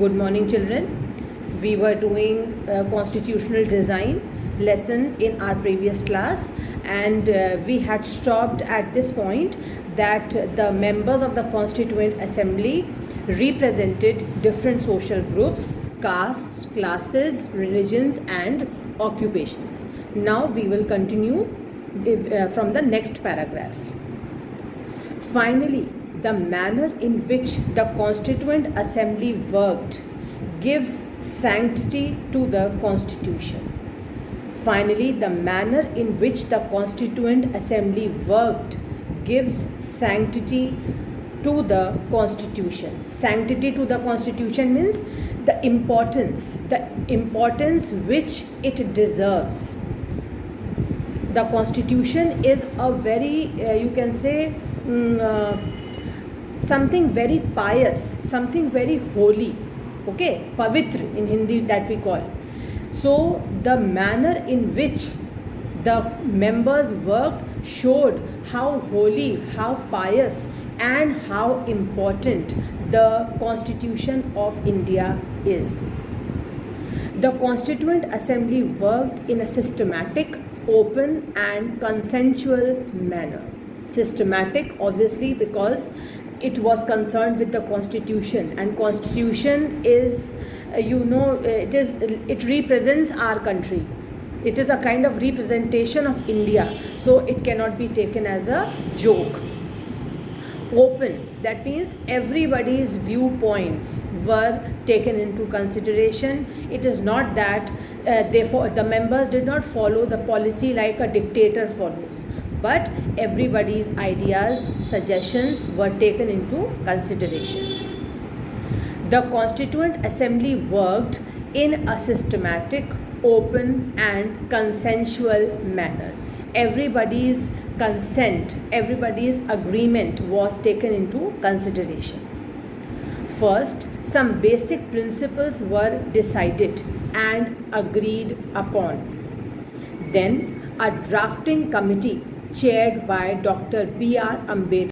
Good morning, children. We were doing constitutional design lesson in our previous class, and we had stopped at this point that the members of the Constituent Assembly represented different social groups, castes, classes, religions, and occupations. Now we will continue from the next paragraph. Finally, the manner in which the Constituent Assembly worked gives sanctity to the Constitution. Finally, the manner in which the Constituent Assembly worked gives sanctity to the Constitution. Sanctity to the Constitution means the importance which it deserves. The Constitution is a very, you can say, something very pious, something very holy, okay, pavitra in Hindi that we call. So the manner in which the members worked showed how holy, how pious, and how important the Constitution of India is. The Constituent Assembly worked in a systematic, open, and consensual manner. Systematic, obviously, because it was concerned with the Constitution, and Constitution is, it represents our country. It is a kind of representation of India, so it cannot be taken as a joke. Open, that means everybody's viewpoints were taken into consideration. It is not that the members did not follow the policy like a dictator follows, but everybody's ideas, suggestions were taken into consideration. The Constituent Assembly worked in a systematic, open, and consensual manner. Everybody's consent, everybody's agreement was taken into consideration. First, some basic principles were decided and agreed upon. Then, a drafting committee chaired by Dr. B.R. Ambedkar